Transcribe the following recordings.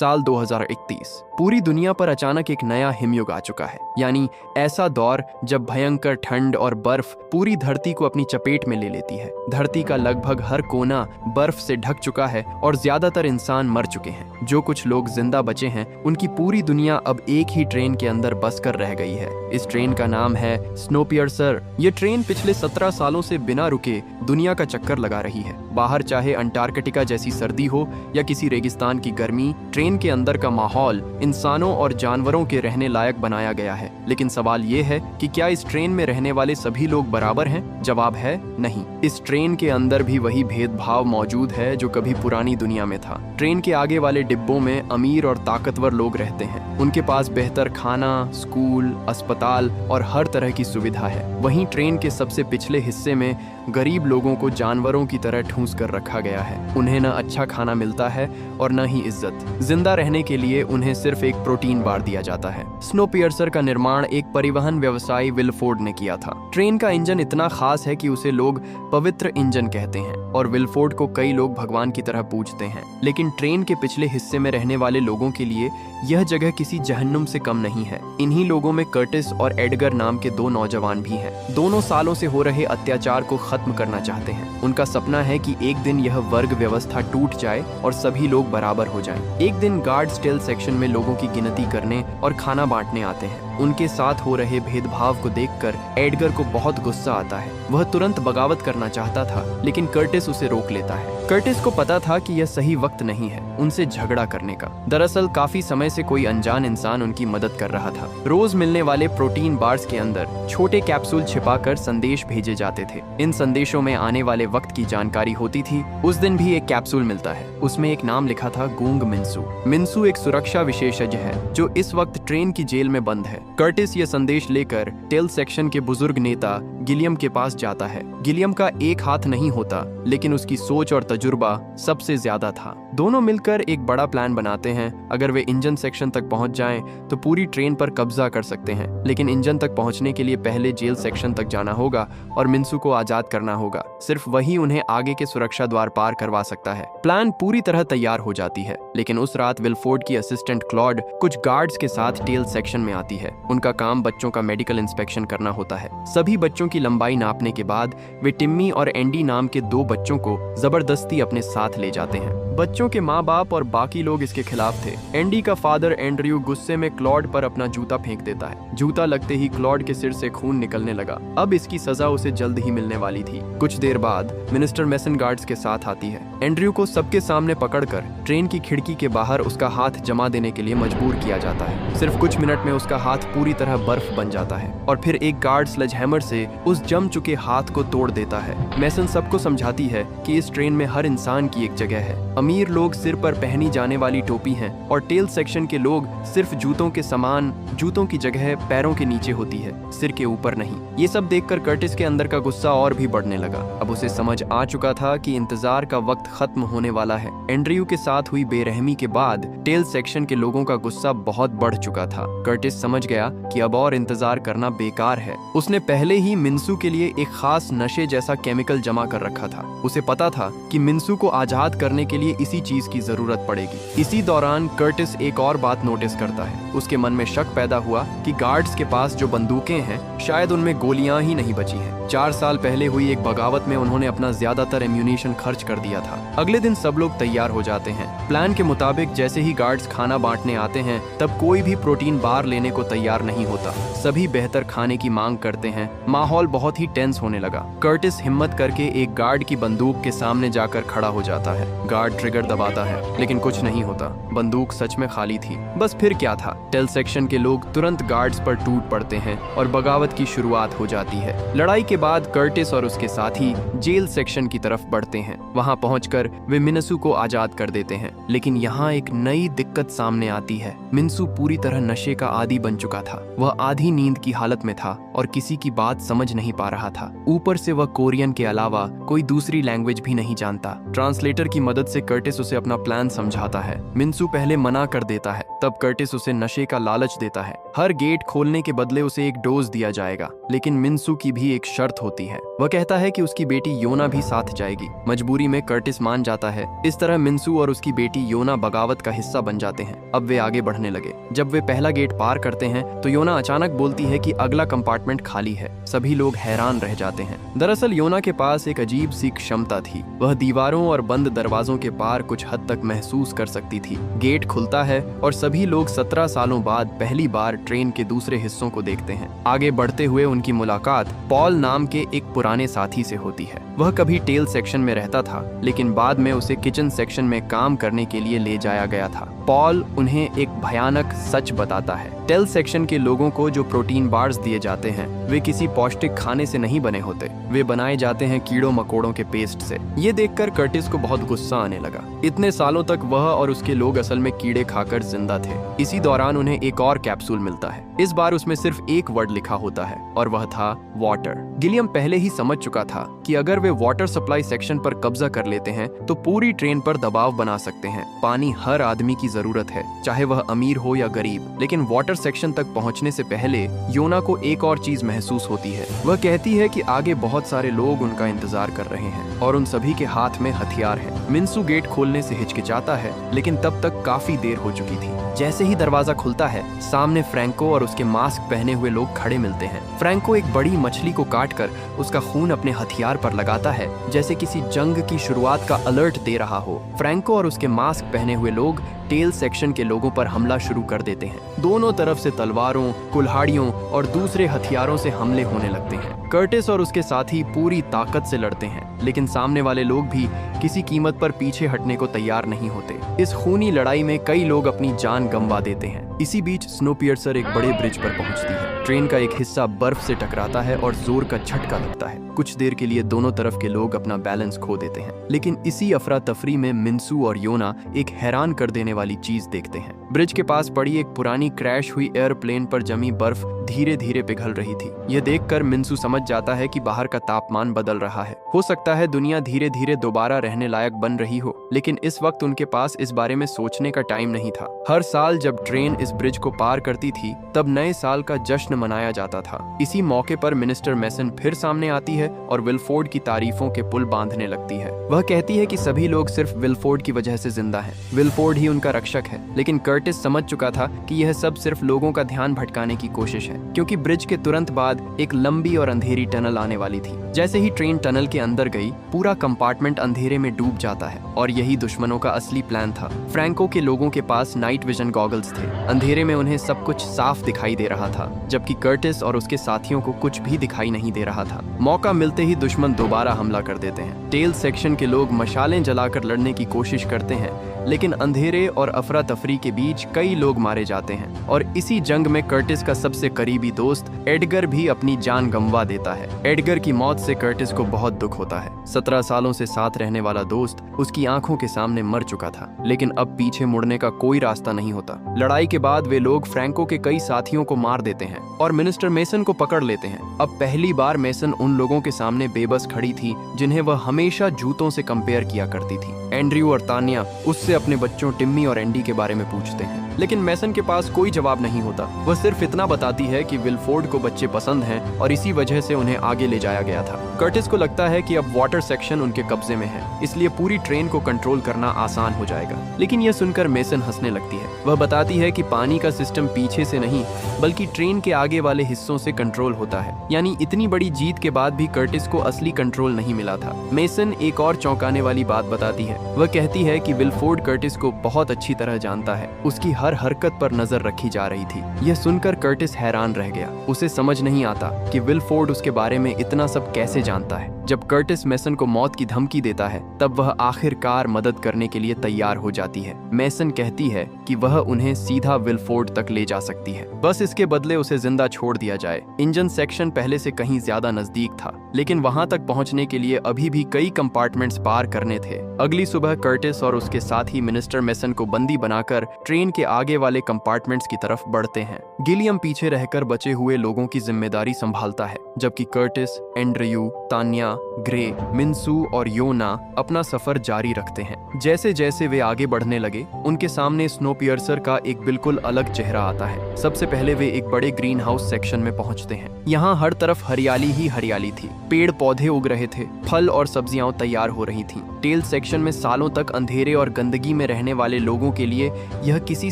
साल 2031। पूरी दुनिया पर अचानक एक नया हिमयुग आ चुका है, यानी ऐसा दौर जब भयंकर ठंड और बर्फ पूरी धरती को अपनी चपेट में ले लेती है। धरती का लगभग हर कोना बर्फ से ढक चुका है और ज्यादातर इंसान मर चुके हैं। जो कुछ लोग जिंदा बचे हैं उनकी पूरी दुनिया अब एक ही ट्रेन के अंदर बस कर रह गई है। इस ट्रेन का नाम है स्नोपियर्सर। ये ट्रेन पिछले 17 सालों से बिना रुके दुनिया का चक्कर लगा रही है। बाहर चाहे अंटार्कटिका जैसी सर्दी हो या किसी रेगिस्तान की गर्मी, ट्रेन के अंदर का माहौल इंसानों और जानवरों के रहने लायक बनाया गया है। लेकिन सवाल ये है कि क्या इस ट्रेन में रहने वाले सभी लोग बराबर हैं? जवाब है नहीं। इस ट्रेन के अंदर भी वही भेदभाव मौजूद है जो कभी पुरानी दुनिया में था। ट्रेन के आगे वाले डिब्बों में अमीर और ताकतवर लोग रहते हैं। उनके पास बेहतर खाना, स्कूल, अस्पताल और हर तरह की सुविधा है। वहीं ट्रेन के सबसे पिछले हिस्से में गरीब लोगों को जानवरों की तरह ठूंस कर रखा गया है। उन्हें न अच्छा खाना मिलता है और न ही इज्जत। जिंदा रहने के लिए उन्हें सिर्फ एक प्रोटीन बार दिया जाता है। स्नोपियर्सर का निर्माण एक परिवहन व्यवसायी विलफोर्ड ने किया था। ट्रेन का इंजन इतना खास है कि उसे लोग पवित्र इंजन कहते हैं और विलफोर्ड को कई लोग भगवान की तरह पूजते हैं। लेकिन ट्रेन के पिछले हिस्से में रहने वाले लोगों के लिए यह जगह किसी जहन्नुम से कम नहीं है। इन्हीं लोगों में कर्टिस और एडगर नाम के दो नौजवान भी हैं। दोनों सालों से हो रहे अत्याचार को खत्म करना चाहते हैं। उनका सपना है कि एक दिन यह वर्ग व्यवस्था टूट जाए और सभी लोग बराबर हो जाएं। एक दिन गार्ड्स टेल सेक्शन में लोगों की गिनती करने और खाना बांटने आते हैं। उनके साथ हो रहे भेदभाव को देखकर एडगर को बहुत गुस्सा आता है। वह तुरंत बगावत करना चाहता था, लेकिन कर्टिस उसे रोक लेता है। कर्टिस को पता था कि यह सही वक्त नहीं है उनसे झगड़ा करने का। दरअसल काफी समय से कोई अनजान इंसान उनकी मदद कर रहा था। रोज मिलने वाले प्रोटीन बार्स के अंदर छोटे कैप्सूल छिपाकर संदेश भेजे जाते थे। इन संदेशों में आने वाले वक्त की जानकारी होती थी। उस दिन भी एक कैप्सूल मिलता है। उसमें एक नाम लिखा था गूंग मिन्सू। मिन्सू एक सुरक्षा विशेषज्ञ है जो इस वक्त ट्रेन की जेल में बंद है। कर्टिस ये संदेश लेकर टेल सेक्शन के बुजुर्ग नेता गिलियम के पास जाता है। गिलियम का एक हाथ नहीं होता, लेकिन उसकी सोच और तजुर्बा सबसे ज्यादा था। दोनों मिलकर एक बड़ा प्लान बनाते हैं। अगर वे इंजन सेक्शन तक पहुंच जाएं, तो पूरी ट्रेन पर कब्जा कर सकते हैं। लेकिन इंजन तक पहुंचने के लिए पहले जेल सेक्शन तक जाना होगा और मिन्सू को आजाद करना होगा। सिर्फ वही उन्हें आगे के सुरक्षा द्वार पार करवा सकता है। प्लान पूरी तरह तैयार हो जाती है, लेकिन उस रात विलफोर्ड की असिस्टेंट क्लॉड कुछ गार्ड्स के साथ टेल सेक्शन में आती है। उनका काम बच्चों का मेडिकल इंस्पेक्शन करना होता है। सभी बच्चों की लंबाई नापने के बाद वे टिम्मी और एंडी नाम के दो बच्चों को जबरदस्ती अपने साथ ले जाते हैं। बच्चों के माँ बाप और बाकी लोग इसके खिलाफ थे। एंडी का फादर एंड्रयू गुस्से में क्लॉड पर अपना जूता फेंक देता है। जूता लगते ही क्लॉड के सिर से खून निकलने लगा। अब इसकी सजा उसे जल्द ही मिलने वाली थी। कुछ देर बाद मिनिस्टर मेसन गार्ड्स के साथ आती है। एंड्रयू को सबके सामने पकड़कर ट्रेन की खिड़की के बाहर उसका हाथ जमा देने के लिए मजबूर किया जाता है। सिर्फ कुछ मिनट में उसका हाथ पूरी तरह बर्फ बन जाता है और फिर एक गार्ड स्लेज हैमर से उस जम चुके हाथ को तोड़ देता है। मेसन सबको समझाती है कि इस ट्रेन में हर इंसान की एक जगह है। अमीर लोग सिर पर पहनी जाने वाली टोपी हैं और टेल सेक्शन के लोग सिर्फ जूतों के समान जूतों की जगह पैरों के नीचे होती है, सिर के ऊपर नहीं। ये सब देखकर कर्टिस के अंदर का गुस्सा और भी बढ़ने लगा। अब उसे समझ आ चुका था कि इंतजार का वक्त खत्म होने वाला है। एंड्रयू के साथ हुई बेरहमी के बाद टेल सेक्शन के लोगों का गुस्सा बहुत बढ़ चुका था। कर्टिस समझ गया कि अब और इंतजार करना बेकार है। उसने पहले ही मिन्सू के लिए एक खास नशे जैसा केमिकल जमा कर रखा था। उसे पता था कि मिन्सू को आजाद करने के लिए इसी चीज की जरूरत पड़ेगी। इसी दौरान कर्टिस एक और बात नोटिस करता है। उसके मन में शक पैदा हुआ कि गार्ड्स के पास जो बंदूकें हैं शायद उनमें गोलियां ही नहीं बची हैं। 4 साल पहले हुई एक बगावत में उन्होंने अपना ज्यादातर एम्यूनिशन खर्च कर दिया था। अगले दिन सब लोग तैयार हो जाते हैं। प्लान के मुताबिक जैसे ही गार्ड्स खाना बांटने आते हैं, तब कोई भी प्रोटीन बार लेने को तैयार नहीं होता। सभी बेहतर खाने की मांग करते हैं। माहौल बहुत ही टेंस होने लगा। कर्टिस हिम्मत करके एक गार्ड की बंदूक के सामने जाकर खड़ा हो जाता है। गार्ड ट्रिगर दबाता है, लेकिन कुछ नहीं होता। बंदूक सच में खाली थी। बस फिर क्या था? टेल सेक्शन के लोग तुरंत गार्ड्स पर टूट पड़ते हैं और बगावत की शुरुआत हो जाती है। लड़ाई के बाद कर्टिस और उसके साथी जेल सेक्शन की तरफ बढ़ते हैं। वहां पहुंचकर वे मिन्सू को आजाद कर देते हैं। लेकिन यहाँ एक नई दिक्कत सामने आती है। मिन्सू पूरी तरह नशे का आदी बन चुका था। वह आधी नींद की हालत में था और किसी की बात समझ नहीं पा रहा था। ऊपर से वह कोरियन के अलावा कोई दूसरी लैंग्वेज भी नहीं जानता। ट्रांसलेटर की मदद से कर्टिस उसे अपना प्लान समझाता है। मिन्सू पहले मना कर देता है, तब कर्टिस उसे नशे का लालच देता है। हर गेट खोलने के बदले उसे एक डोज दिया जाएगा, लेकिन मिन्सू की भी एक शर्त होती है। वह कहता है कि उसकी बेटी योना भी साथ जाएगी। मजबूरी में कर्टिस मान जाता है। इस तरह मिन्सू और उसकी बेटी योना बगावत का हिस्सा बन जाते हैं। अब वे आगे बढ़ने लगे। जब वे पहला गेट पार करते हैं तो योना अचानक बोलती है कि अगला कंपार्टमेंट खाली है। सभी लोग हैरान रह जाते हैं। दरअसल योना के पास एक अजीब सी क्षमता थी। वह दीवारों और बंद दरवाजों के पार कुछ हद तक महसूस कर सकती थी। गेट खुलता है और सभी लोग 17 सालों बाद पहली बार ट्रेन के दूसरे हिस्सों को देखते हैं। आगे बढ़ते हुए उनकी मुलाकात पॉल नाम के एक पुराने साथी से होती है। वह कभी टेल सेक्शन में रहता था, लेकिन बाद में उसे किचन सेक्शन में काम करने के लिए ले जाया गया था। पॉल उन्हें एक भयानक सच बताता है। टेल सेक्शन के लोगों को जो प्रोटीन बार्स दिए जाते हैं वे किसी पौष्टिक खाने से नहीं बने होते। वे बनाए जाते हैं कीड़ों मकोड़ों के पेस्ट से। ये देखकर कर्टिस को बहुत गुस्सा आने लगा। इतने सालों तक वह और उसके लोग असल में कीड़े खाकर जिंदा थे। इसी दौरान उन्हें एक और कैप्सूल मिलता है। इस बार उसमें सिर्फ एक वर्ड लिखा होता है और वह था वाटर। गिलियम पहले ही समझ चुका था कि अगर वे वाटर सप्लाई सेक्शन पर कब्जा कर लेते हैं तो पूरी ट्रेन पर दबाव बना सकते हैं। पानी हर आदमी की जरूरत है, चाहे वह अमीर हो या गरीब। लेकिन वाटर सेक्शन तक पहुंचने से पहले योना को एक और चीज महसूस होती है। वह कहती है कि आगे बहुत सारे लोग उनका इंतजार कर रहे हैं और उन सभी के हाथ में हथियार है। मिन्सू गेट खोलने से हिचकिचाता है, लेकिन तब तक काफी देर हो चुकी थी। जैसे ही दरवाजा खुलता है, सामने फ्रैंको और उसके मास्क पहने हुए लोग खड़े मिलते हैं। फ्रैंको एक बड़ी मछली को काटकर उसका खून अपने हथियार पर लगाता है, जैसे किसी जंग की शुरुआत का अलर्ट दे रहा हो। फ्रैंको और उसके मास्क पहने हुए लोग टेल सेक्शन के लोगों पर हमला शुरू कर देते हैं। दोनों तरफ से तलवारों, कुल्हाड़ियों और दूसरे हथियारों से हमले होने लगते हैं। कर्टिस और उसके साथी पूरी ताकत से लड़ते हैं, लेकिन सामने वाले लोग भी किसी कीमत पर पीछे हटने को तैयार नहीं होते। इस खूनी लड़ाई में कई लोग अपनी जान गंवा देते हैं। इसी बीच स्नोपियर्सर एक बड़े ब्रिज पर पहुंचती है। ट्रेन का एक हिस्सा बर्फ से टकराता है और जोर का झटका लगता है। कुछ देर के लिए दोनों तरफ के लोग अपना बैलेंस खो देते हैं, लेकिन इसी अफरा तफरी में मिन्सू और योना एक हैरान कर देने वाली चीज देखते हैं। ब्रिज के पास पड़ी एक पुरानी क्रैश हुई एयरप्लेन पर जमी बर्फ धीरे धीरे पिघल रही थी। यह देखकर मिन्सू समझ जाता है कि बाहर का तापमान बदल रहा है। हो सकता है दुनिया धीरे धीरे दोबारा रहने लायक बन रही हो, लेकिन इस वक्त उनके पास इस बारे में सोचने का टाइम नहीं था। हर साल जब ट्रेन इस ब्रिज को पार करती थी, तब नए साल का जश्न मनाया जाता था। इसी मौके पर मिनिस्टर मेसन फिर सामने आती है और विलफोर्ड की तारीफों के पुल बांधने लगती है। वह कहती है कि सभी लोग सिर्फ विलफोर्ड की वजह से जिंदा हैं। विलफोर्ड ही उनका रक्षक है। लेकिन कर्टिस समझ चुका था कि यह सब सिर्फ लोगों का ध्यान भटकाने की कोशिश है, क्योंकि ब्रिज के तुरंत बाद एक लंबी और अंधेरी टनल आने वाली थी। जैसे ही ट्रेन टनल के अंदर गई, पूरा कंपार्टमेंट अंधेरे में डूब जाता है और यही दुश्मनों का असली प्लान था। फ्रैंको के लोगों के पास नाइट विजन गॉगल्स थे। अंधेरे में उन्हें सब कुछ साफ दिखाई दे रहा था, जबकि कर्टिस और उसके साथियों को कुछ भी दिखाई नहीं दे रहा था। मौका मिलते ही दुश्मन दोबारा हमला कर देते हैं। टेल सेक्शन के लोग मशालें जलाकर लड़ने की कोशिश करते हैं, लेकिन अंधेरे और अफरा तफरी के बीच कई लोग मारे जाते हैं और इसी जंग में कर्टिस का सबसे करीबी दोस्त एडगर भी अपनी जान गंवा देता है। एडगर की मौत से कर्टिस को बहुत दुख होता है। 17 सालों से साथ रहने वाला दोस्त उसकी आंखों के सामने मर चुका था, लेकिन अब पीछे मुड़ने का कोई रास्ता नहीं होता। लड़ाई के बाद वे लोग फ्रैंको के कई साथियों को मार देते हैं और मिनिस्टर मेसन को पकड़ लेते हैं। अब पहली बार मेसन उन लोगों के सामने बेबस खड़ी थी जिन्हें वह हमेशा जूतों से कंपेयर किया करती थी। एंड्रयू और तान्या उससे अपने बच्चों टिम्मी और एंडी के बारे में पूछते हैं, लेकिन मेसन के पास कोई जवाब नहीं होता। वह सिर्फ इतना बताती है कि विलफोर्ड को बच्चे पसंद हैं और इसी वजह से उन्हें आगे ले जाया गया था। कर्टिस को लगता है कि अब वाटर सेक्शन उनके कब्जे में है, इसलिए पूरी ट्रेन को कंट्रोल करना आसान हो जाएगा। लेकिन यह सुनकर मेसन हंसने लगती है। वह बताती है कि पानी का सिस्टम पीछे से नहीं, बल्कि ट्रेन के आगे वाले हिस्सों से कंट्रोल होता है। यानी इतनी बड़ी जीत के बाद भी कर्टिस को असली कंट्रोल नहीं मिला था। मेसन एक और चौंकाने वाली बात बताती है। वह कहती है कि विलफोर्ड कर्टिस को बहुत अच्छी तरह जानता है। उसकी हर हरकत पर नजर रखी जा रही थी। यह सुनकर कर्टिस हैरान रह गया। उसे समझ नहीं आता कि विलफोर्ड उसके बारे में इतना सब कैसे जानता है। जब कर्टिस मेसन को मौत की धमकी देता है, तब वह आखिरकार मदद करने के लिए तैयार हो जाती है। मेसन कहती है कि वह उन्हें सीधा विलफोर्ड तक ले जा सकती है, बस इसके बदले उसे जिंदा छोड़ दिया जाए। इंजन सेक्शन पहले से कहीं ज्यादा नजदीक था, लेकिन वहां तक पहुंचने के लिए अभी भी कई कंपार्टमेंट्स पार करने थे। अगली सुबह कर्टिस और उसके साथी मिनिस्टर मेसन को बंदी बनाकर ट्रेन के आगे वाले कंपार्टमेंट्स की तरफ बढ़ते हैं। गिलियम पीछे रहकर बचे हुए लोगों की जिम्मेदारी संभालता है, जबकि Curtis, Andrew, Tanya Tanya, Gray, Minsu और योना अपना सफर जारी रखते हैं। जैसे जैसे वे आगे बढ़ने लगे, उनके सामने स्नोपियर्सर का एक बिल्कुल अलग चेहरा आता है। सबसे पहले वे एक बड़े ग्रीन हाउस सेक्शन में पहुंचते हैं। यहाँ हर तरफ हरियाली ही हरियाली थी। पेड़ पौधे उग रहे थे, फल और सब्जियां तैयार हो रही थीं। टेल सेक्शन में सालों तक अंधेरे और गंदगी में रहने वाले लोगों के लिए यह किसी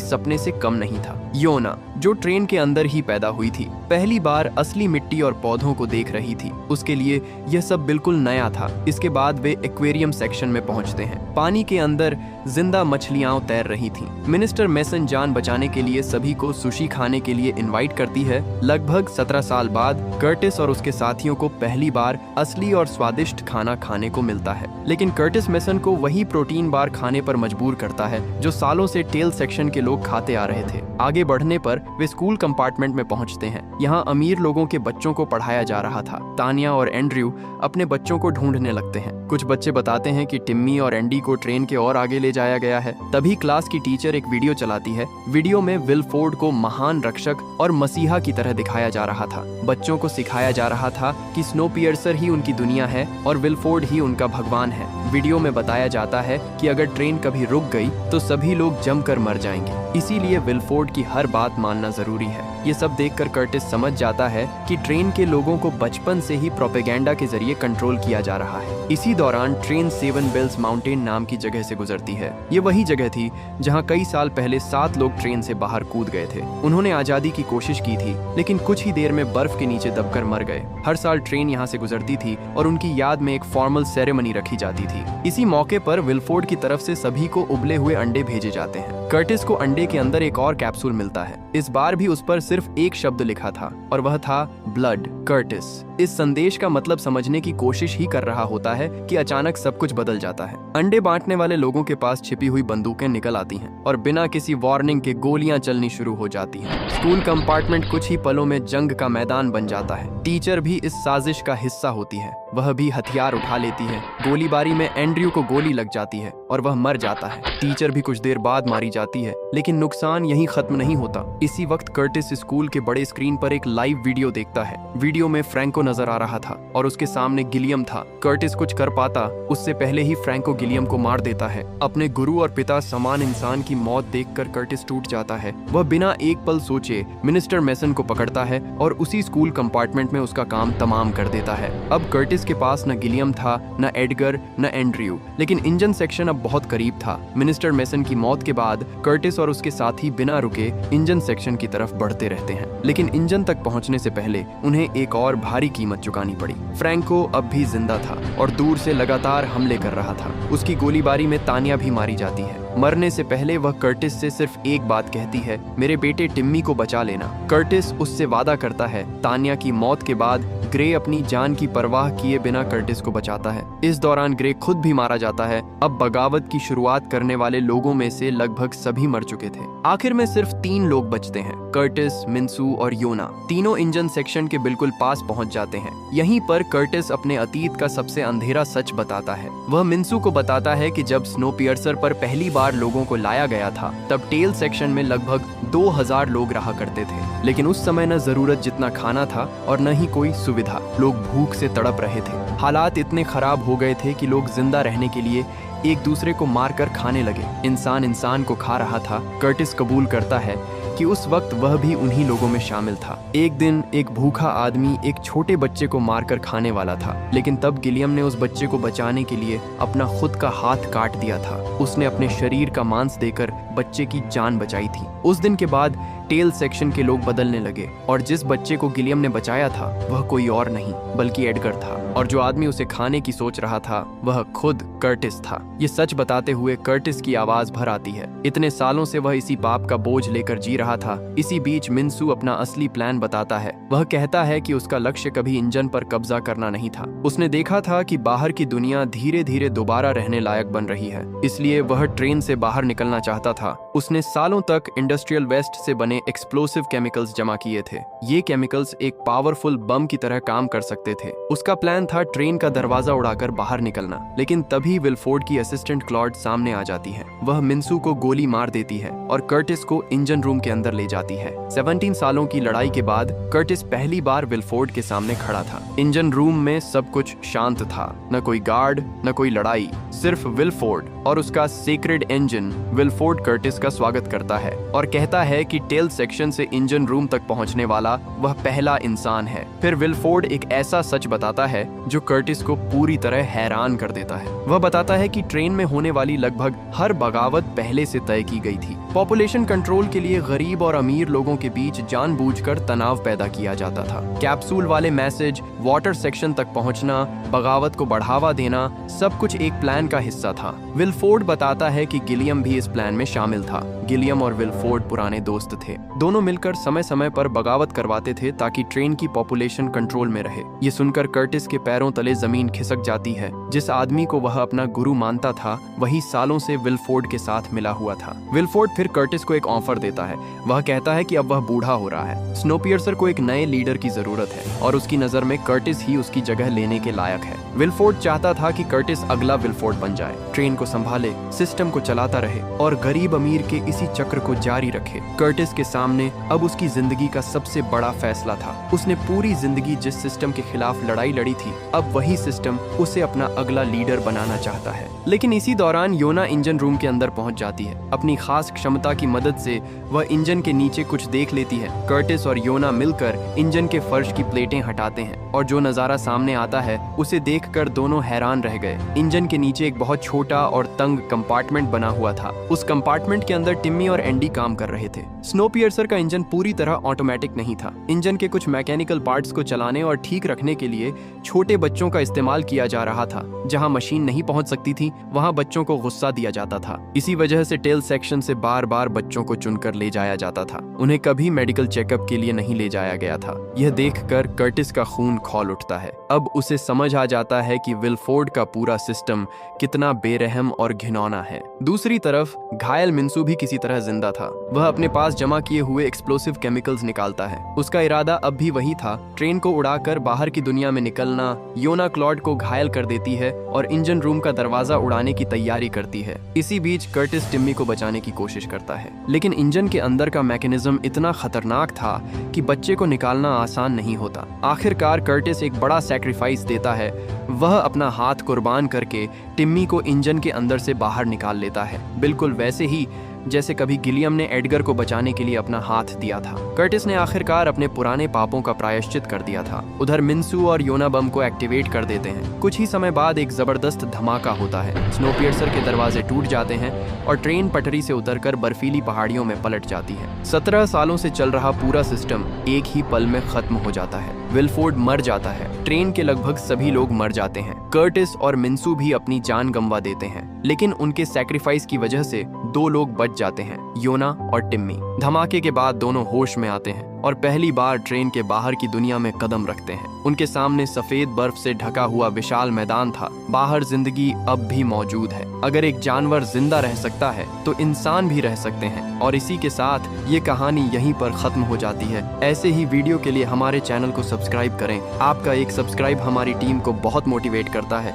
सपने से कम नहीं था। योना, जो ट्रेन के अंदर ही पैदा हुई थी, पहली बार असली मिट्टी और पौधों को देख रही थी। उसके लिए यह सब बिल्कुल नया था। इसके बाद वे एक्वेरियम सेक्शन में पहुंचते हैं। पानी के अंदर जिंदा मछलियां तैर रही थीं। मिनिस्टर मेसन जान बचाने के लिए सभी को सुशी खाने के लिए इनवाइट करती है। लगभग 17 साल बाद कर्टिस और उसके साथियों को पहली बार असली और स्वादिष्ट खाना खाने को मिलता है। लेकिन कर्टिस मेसन को वही प्रोटीन बार खाने पर मजबूर करता है जो सालों से टेल सेक्शन के लोग खाते आ रहे थे। आगे बढ़ने पर वे स्कूल कंपार्टमेंट में पहुंचते हैं। यहाँ अमीर लोगों के बच्चों को पढ़ाया जा रहा था। तान्या और एंड्रयू अपने बच्चों को ढूंढने लगते हैं। कुछ बच्चे बताते हैं कि टिम्मी और एंडी को ट्रेन के और आगे ले जाया गया है। तभी क्लास की टीचर एक वीडियो चलाती है। वीडियो में विलफोर्ड को महान रक्षक और मसीहा की तरह दिखाया जा रहा था। बच्चों को सिखाया जा रहा था कि स्नोपियर्सर ही उनकी दुनिया है और विलफोर्ड ही उनका भगवान है। वीडियो में बताया जाता है कि अगर ट्रेन कभी रुक गई तो सभी लोग जमकर मर जाएंगे, इसीलिए विलफोर्ड की हर बात मानना जरूरी है। ये सब देखकर कर्टिस समझ जाता है कि ट्रेन के लोगों को बचपन से ही प्रोपेगेंडा के जरिए कंट्रोल किया जा रहा है। इसी दौरान ट्रेन 7 बेल्स माउंटेन नाम की जगह से गुजरती है। ये वही जगह थी जहां कई साल पहले 7 लोग ट्रेन से बाहर कूद गए थे। उन्होंने आजादी की कोशिश की थी, लेकिन कुछ ही देर में बर्फ के नीचे दबकर मर गए। हर साल ट्रेन यहाँ से गुजरती थी और उनकी याद में एक फॉर्मल सेरेमनी रखी जाती थी। इसी मौके पर विलफोर्ड की तरफ से सभी को उबले हुए अंडे भेजे जाते हैं। कर्टिस को अंडे के अंदर एक और कैप्सूल मिलता है। इस बार भी उस पर सिर्फ एक शब्द लिखा था और वह था ब्लड कर्टिस। इस संदेश का मतलब समझने की कोशिश ही कर रहा होता है कि अचानक सब कुछ बदल जाता है। अंडे बांटने वाले लोगों के पास छिपी हुई बंदूकें निकल आती हैं और बिना किसी वार्निंग के गोलियां चलनी शुरू हो जाती हैं। स्कूल कंपार्टमेंट कुछ ही पलों में जंग का मैदान बन जाता है। टीचर भी इस साजिश का हिस्सा होती है। वह भी हथियार उठा लेती है। गोलीबारी में एंड्रयू को गोली लग जाती है और वह मर जाता है। टीचर भी कुछ देर बाद मारी जाती है, लेकिन नुकसान यहीं खत्म नहीं होता। इसी वक्त कर्टिस स्कूल के बड़े स्क्रीन पर एक लाइव वीडियो देखता है। वीडियो में फ्रैंको नजर आ रहा था और उसके सामने गिलियम था। कर्टिस कुछ कर पाता उससे पहले ही फ्रैंको गिलियम को मार देता है। अपने गुरु और पिता समान इंसान की मौत देखकर कर्टिस टूट जाता है। वह बिना एक पल सोचे मिनिस्टर मेसन को पकड़ता है और उसी स्कूल कंपार्टमेंट में उसका काम तमाम कर देता है। अब कर्टिस के पास न गिलियम था, न एडगर, न एंड्रयू, लेकिन इंजन सेक्शन अब बहुत करीब था। मिनिस्टर मेसन की मौत के बाद कर्टिस और उसके साथी बिना रुके इंजन सेक्शन की तरफ बढ़ते रहते हैं, लेकिन इंजन तक पहुंचने से पहले उन्हें एक और भारी कीमत चुकानी पड़ी। फ्रैंको अब भी जिंदा था और दूर से लगातार हमले कर रहा था। उसकी गोलीबारी में तान्या भी मारी जाती है। मरने से पहले वह कर्टिस से सिर्फ एक बात कहती है, मेरे बेटे टिम्मी को बचा लेना। कर्टिस उससे वादा करता है। तान्या की मौत के बाद ग्रे अपनी जान की परवाह किए बिना कर्टिस को बचाता है। इस दौरान ग्रे खुद भी मारा जाता है। अब बगावत की शुरुआत करने वाले लोगों में से लगभग सभी मर चुके थे। आखिर में सिर्फ 3 लोग बचते हैं, कर्टिस, मिन्सू और योना। तीनों इंजन सेक्शन के बिल्कुल पास पहुंच जाते हैं। यहीं पर कर्टिस अपने अतीत का सबसे अंधेरा सच बताता है। वह मिन्सू को बताता है कि जब स्नोपियर्सर पर पहली बार लोगों को लाया गया था, तब टेल सेक्शन में लगभग 2000 लोग रहा करते थे, लेकिन उस समय न जरूरत जितना खाना था और न ही कोई सुविधा। लोग भूख से तड़प रहे थे। हालात इतने खराब हो गए थे कि लोग जिंदा रहने के लिए एक दूसरे को मारकर खाने लगे। इंसान इंसान को खा रहा था। कर्टिस कबूल करता है कि उस वक्त वह भी उन्हीं लोगों में शामिल था। एक दिन एक भूखा आदमी एक छोटे बच्चे को मारकर खाने वाला था, लेकिन तब गिलियम ने उस बच्चे को बचाने के लिए अपना खुद का हाथ काट दिया था। उसने अपने शरीर का मांस देकर बच्चे की जान बचाई थी। उस दिन के बाद टेल सेक्शन के लोग बदलने लगे और जिस बच्चे को गिलियम ने बचाया था वह कोई और नहीं बल्कि एडगर था, और जो आदमी उसे खाने की सोच रहा था वह खुद कर्टिस था। ये सच बताते हुए कर्टिस की आवाज भर आती है। इतने सालों से वह इसी पाप का बोझ लेकर जी रहा था। इसी बीच मिन्सू अपना असली प्लान बताता है। वह कहता है कि उसका लक्ष्य कभी इंजन पर कब्जा करना नहीं था। उसने देखा था कि बाहर की दुनिया धीरे धीरे दोबारा रहने लायक बन रही है, इसलिए वह ट्रेन से बाहर निकलना चाहता था। उसने सालों तक इंडस्ट्रियल वेस्ट से बने एक्सप्लोसिव केमिकल्स जमा किए थे। ये केमिकल्स एक पावरफुल बम की तरह काम कर सकते थे। उसका प्लान था ट्रेन का दरवाजा उड़ाकर बाहर निकलना, लेकिन तभी विलफोर्ड की असिस्टेंट क्लॉड सामने आ जाती है। वह मिन्सू को गोली मार देती है और कर्टिस को इंजन रूम के अंदर ले जाती है। 17 सालों की लड़ाई के बाद कर्टिस पहली बार विलफोर्ड के सामने खड़ा था। इंजन रूम में सब कुछ शांत था, न कोई गार्ड न कोई लड़ाई, सिर्फ विलफोर्ड और उसका सेक्रेड इंजन। विलफोर्ड कर्टिस का स्वागत करता है और कहता है कि टेल सेक्शन से इंजन रूम तक पहुंचने वाला वह पहला इंसान है। फिर विलफोर्ड एक ऐसा सच बताता है जो कर्टिस को पूरी तरह हैरान कर देता है। वह बताता है कि ट्रेन में होने वाली लगभग हर बगावत पहले से तय की गई थी। पॉपुलेशन कंट्रोल के लिए गरीब और अमीर लोगों के बीच जानबूझकर तनाव पैदा किया जाता था। कैप्सूल वाले मैसेज, वाटर सेक्शन तक पहुंचना, बगावत को बढ़ावा देना, सब कुछ एक प्लान का हिस्सा था। विलफोर्ड बताता है कि गिलियम भी इस प्लान में शामिल था। गिलियम और विलफोर्ड पुराने दोस्त थे। दोनों मिलकर समय समय पर बगावत करवाते थे ताकि ट्रेन की पॉपुलेशन कंट्रोल में रहे। ये सुनकर कर्टिस के पैरों तले जमीन खिसक जाती है। जिस आदमी को वह अपना गुरु मानता था वही सालों से विलफोर्ड के साथ मिला हुआ था। विलफोर्ड फिर कर्टिस को एक ऑफर देता है। वह कहता है कि अब वह बूढ़ा हो रहा है, स्नोपियर्सर को एक नए लीडर की जरूरत है और उसकी नजर में कर्टिस ही उसकी जगह लेने के लायक है। विलफोर्ड चाहता था कि कर्टिस अगला विलफोर्ड बन जाए, ट्रेन को संभाले, सिस्टम को चलाता रहे और गरीब अमीर के इसी चक्र को जारी रखे। कर्टिस के सामने अब उसकी जिंदगी का सबसे बड़ा फैसला था। उसने पूरी जिंदगी जिस सिस्टम के खिलाफ लड़ाई लड़ी थी, अब वही सिस्टम उसे अपना अगला लीडर बनाना चाहता है। लेकिन इसी दौरान योना इंजन रूम के अंदर पहुंच जाती है। अपनी खास क्षमता की मदद से वह इंजन के नीचे कुछ देख लेती है। कर्टिस और योना मिलकर इंजन के फर्श की प्लेटें हटाते हैं और जो नजारा सामने आता है उसे देखकर दोनों हैरान रह गए। इंजन के नीचे एक बहुत छोटा और तंग कंपार्टमेंट बना हुआ था। उस कंपार्टमेंट के अंदर टिम्मी और एंडी काम कर रहे थे। स्नोपियर्सर का इंजन पूरी तरह ऑटोमेटिक नहीं था। इंजन के कुछ मैकेनिकल पार्ट्स को चलाने और ठीक रखने के लिए छोटे बच्चों का इस्तेमाल किया जा रहा था। जहां मशीन नहीं पहुंच सकती थी वहां बच्चों को गुस्सा दिया जाता था। इसी वजह से टेल सेक्शन से बार बार बच्चों को चुनकर ले जाया जाता था। उन्हें कभी मेडिकल चेकअप के लिए नहीं ले जाया गया था। यह देखकर कर्टिस का खून खौल उठता है। अब उसे समझ आ जाता है कि विलफोर्ड का पूरा सिस्टम कितना बेरहम और घिनौना है। दूसरी तरफ घायल मिन्सू भी किसी तरह जिंदा था। वह अपने पास जमा किए हुए एक्सप्लोसिव केमिकल्स निकालता है। उसका इरादा अब भी वही था, ट्रेन को उड़ाकर बाहर की दुनिया में निकलना। योना क्लॉड को घायल कर देती है और इंजन रूम का दरवाजा उड़ाने की तैयारी करती है। इसी बीच कर्टिस टिम्मी को बचाने की कोशिश करता है, लेकिन इंजन के अंदर का मैकेनिज्म इतना खतरनाक था कि बच्चे को निकालना आसान नहीं होता। आखिरकार कर्टिस एक बड़ा सैक्रिफाइस देता है। वह अपना हाथ कुर्बान करके टिम्मी को इंजन के अंदर से बाहर निकाल लेता है, बिल्कुल वैसे ही जैसे कभी गिलियम ने एडगर को बचाने के लिए अपना हाथ दिया था। कर्टिस ने आखिरकार अपने पुराने पापों का प्रायश्चित कर दिया था। उधर मिन्सू और योना बम को एक्टिवेट कर देते हैं। कुछ ही समय बाद एक जबरदस्त धमाका होता है। स्नोपियर्सर के दरवाजे टूट जाते हैं और ट्रेन पटरी से उतरकर बर्फीली पहाड़ियों में पलट जाती है। 17 सालों से चल रहा पूरा सिस्टम एक ही पल में खत्म हो जाता है। विलफोर्ड मर जाता है। ट्रेन के लगभग सभी लोग मर जाते हैं। कर्टिस और मिन्सू भी अपनी जान गंवा देते हैं, लेकिन उनके सैक्रिफाइस की वजह से 2 लोग बच जाते हैं, योना और टिम्मी। धमाके के बाद दोनों होश में आते हैं और पहली बार ट्रेन के बाहर की दुनिया में कदम रखते हैं। उनके सामने सफेद बर्फ से ढका हुआ विशाल मैदान था। बाहर जिंदगी अब भी मौजूद है। अगर एक जानवर जिंदा रह सकता है तो इंसान भी रह सकते हैं। और इसी के साथ ये कहानी यहीं पर खत्म हो जाती है। ऐसे ही वीडियो के लिए हमारे चैनल को सब्सक्राइब करें। आपका एक सब्सक्राइब हमारी टीम को बहुत मोटिवेट करता है।